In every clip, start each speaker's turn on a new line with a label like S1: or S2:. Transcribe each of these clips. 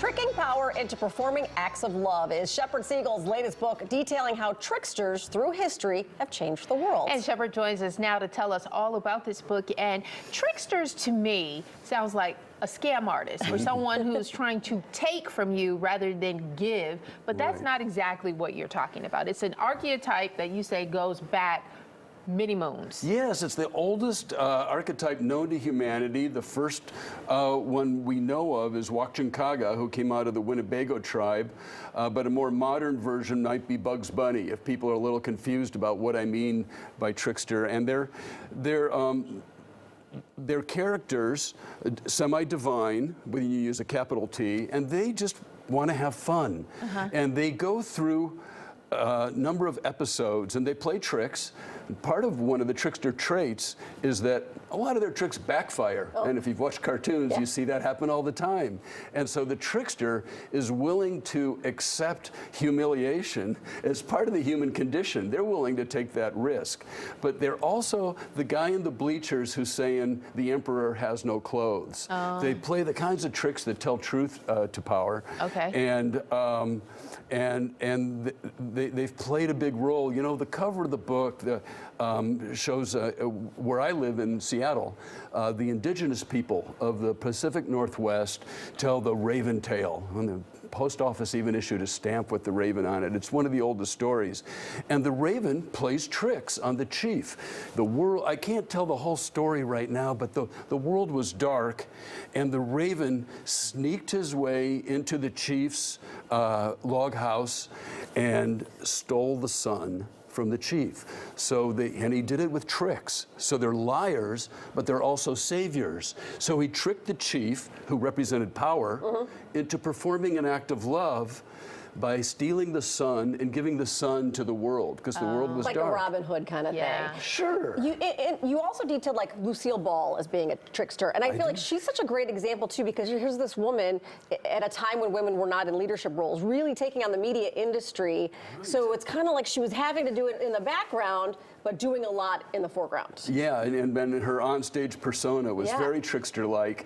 S1: Tricking Power into Performing Acts of Love is Shepard Siegel's latest book detailing how tricksters through history have changed the world.
S2: And Shepard joins us now to tell us all about this book. And tricksters, to me, sounds like a scam artist or someone who's trying to take from you rather than give. But that's not exactly what you're talking about. It's an archetype that you say goes back many moons.
S3: Yes, it's the oldest archetype known to humanity. The first one we know of is Wakchankaga, who came out of the Winnebago tribe. But a more modern version might be Bugs Bunny, if people are a little confused about what I mean by trickster. And they're characters, semi-divine, when you use a capital T, and they just want to have fun. And they go through a number of episodes, and they play tricks. Part of one of the trickster traits is that a lot of their tricks backfire. And if you've watched cartoons, you see that happen all the time. And so the trickster is willing to accept humiliation as part of the human condition. They're willing to take that risk. But they're also the guy in the bleachers who's saying the emperor has no clothes. They play the kinds of tricks that tell truth to power. And they've played a big role. You know, the cover of the book shows where I live in Seattle, the indigenous people of the Pacific Northwest tell the raven tale. And the post office even issued a stamp with the raven on it. It's one of the oldest stories. And the raven plays tricks on the chief. The world, I can't tell the whole story right now, but the world was dark, and the raven sneaked his way into the chief's log house and stole the sun from the chief. And he did it with tricks. So they're liars, but they're also saviors. So he tricked the chief, who represented power, into performing an act of love by stealing the sun and giving the sun to the world, because the world was
S1: like
S3: dark.
S1: a Robin Hood kind of thing.
S3: Sure.
S1: You also detailed like Lucille Ball as being a trickster, and I feel like she's such a great example too, because here's this woman at a time when women were not in leadership roles, really taking on the media industry. So it's kind of like she was having to do it in the background, but doing a lot in the foreground.
S3: Yeah, and her onstage persona was very trickster-like.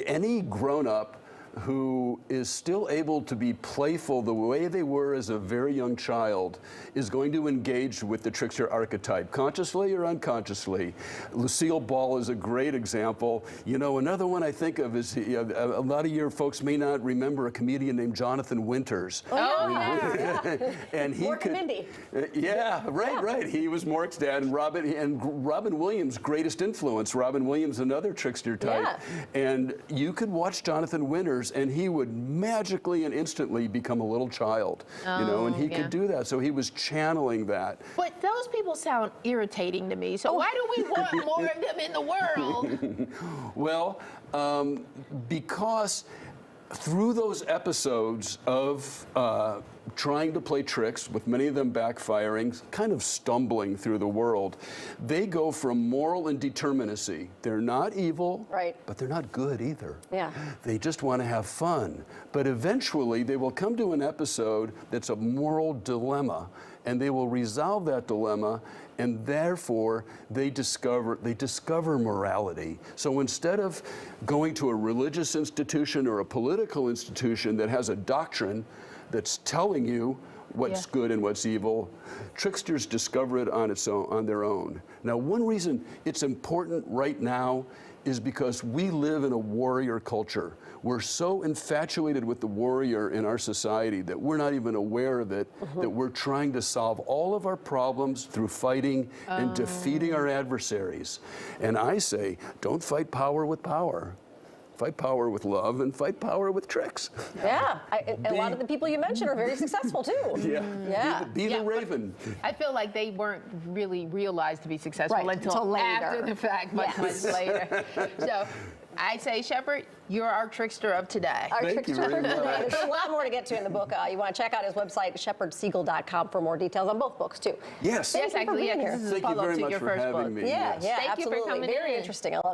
S3: Any grown-up who is still able to be playful the way they were as a very young child is going to engage with the trickster archetype, consciously or unconsciously. Lucille Ball is a great example. You know, another one I think of is, a lot of your folks may not remember a comedian named Jonathan Winters. And he
S1: Mork and Mindy.
S3: Right. He was Mork's dad, and Robin Williams' greatest influence. Robin Williams, another trickster type. And you could watch Jonathan Winters, and he would magically and instantly become a little child, you know, and he could do that. So he was channeling that.
S2: But those people sound irritating to me. So why do we want more of them in the world?
S3: Well, because through those episodes of trying to play tricks, with many of them backfiring, kind of stumbling through the world, they go from moral indeterminacy. They're not evil, but they're not good either. They just want to have fun. But eventually they will come to an episode that's a moral dilemma, and they will resolve that dilemma, and therefore they discover morality. So instead of going to a religious institution or a political institution that has a doctrine that's telling you what's good and what's evil, tricksters discover it on their own. Now, one reason it's important right now is because we live in a warrior culture. We're so infatuated with the warrior in our society that we're not even aware of it, that we're trying to solve all of our problems through fighting and defeating our adversaries. And I say, don't fight power with power. Fight power with love, and fight power with tricks.
S1: A lot of the people you mentioned are very successful too.
S3: Be the raven.
S2: I feel like they weren't really realized to be successful until
S1: later.
S2: After the fact, much later. So I say, Shepard, you're our trickster of today.
S3: Thank you very much.
S1: There's a lot more to get to in the book. You want to check out his website, shepardsiegel.com, for more details on both books too.
S3: Yes.
S2: Yes, actually, this is a
S3: Thank you
S2: follow-up
S3: very
S2: to
S3: much
S2: your
S3: for
S2: first
S3: having
S2: book.
S3: me.
S1: Thank
S2: you for coming
S1: Very
S2: in.
S1: interesting. I love it.